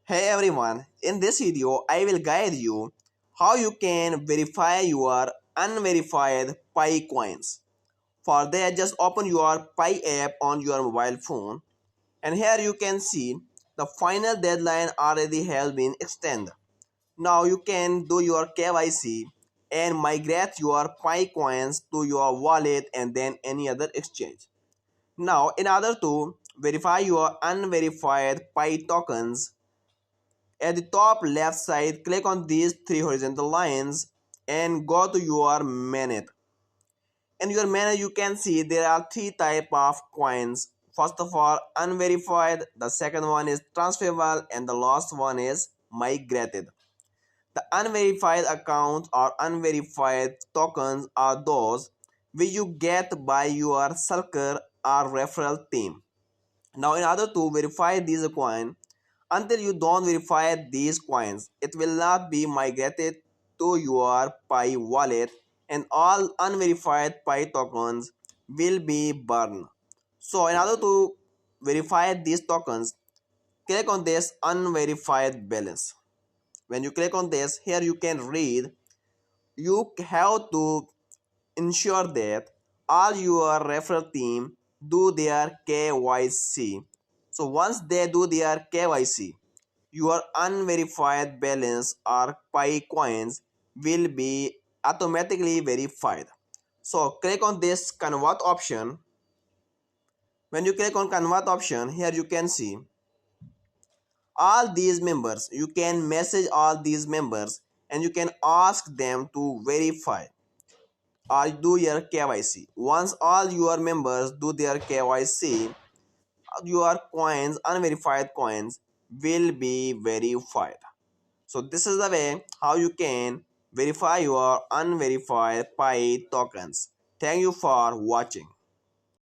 Hey everyone, in this video I will guide you how you can verify your unverified Pi coins. For that, just open your Pi app on your mobile phone, and here you can see the final deadline already has been extended. Now you can do your KYC and migrate your Pi coins to your wallet and then any other exchange. Now in order to verify your unverified Pi tokens, at the top left side, click on these three horizontal lines and go to your mainnet. In your mainnet, you can see there are three type of coins. First of all, unverified. The second one is transferable, and the last one is migrated. The unverified accounts or unverified tokens are those which you get by your circle or referral team. Now, in order to verify these coins, until you don't verify these coins, it will not be migrated to your Pi wallet, and all unverified Pi tokens will be burned. So, in order to verify these tokens, click on this unverified balance. When you click on this, here you can read you have to ensure that all your referral team do their KYC. So once they do their KYC, your unverified balance or Pi coins will be automatically verified. So click on this convert option. When you click on convert option, here you can see all these members. You can message all these members and you can ask them to verify or do your KYC. Once all your members do their KYC, your coins, unverified coins, will be verified. So this is the way how you can verify your unverified Pi tokens. Thank you for watching.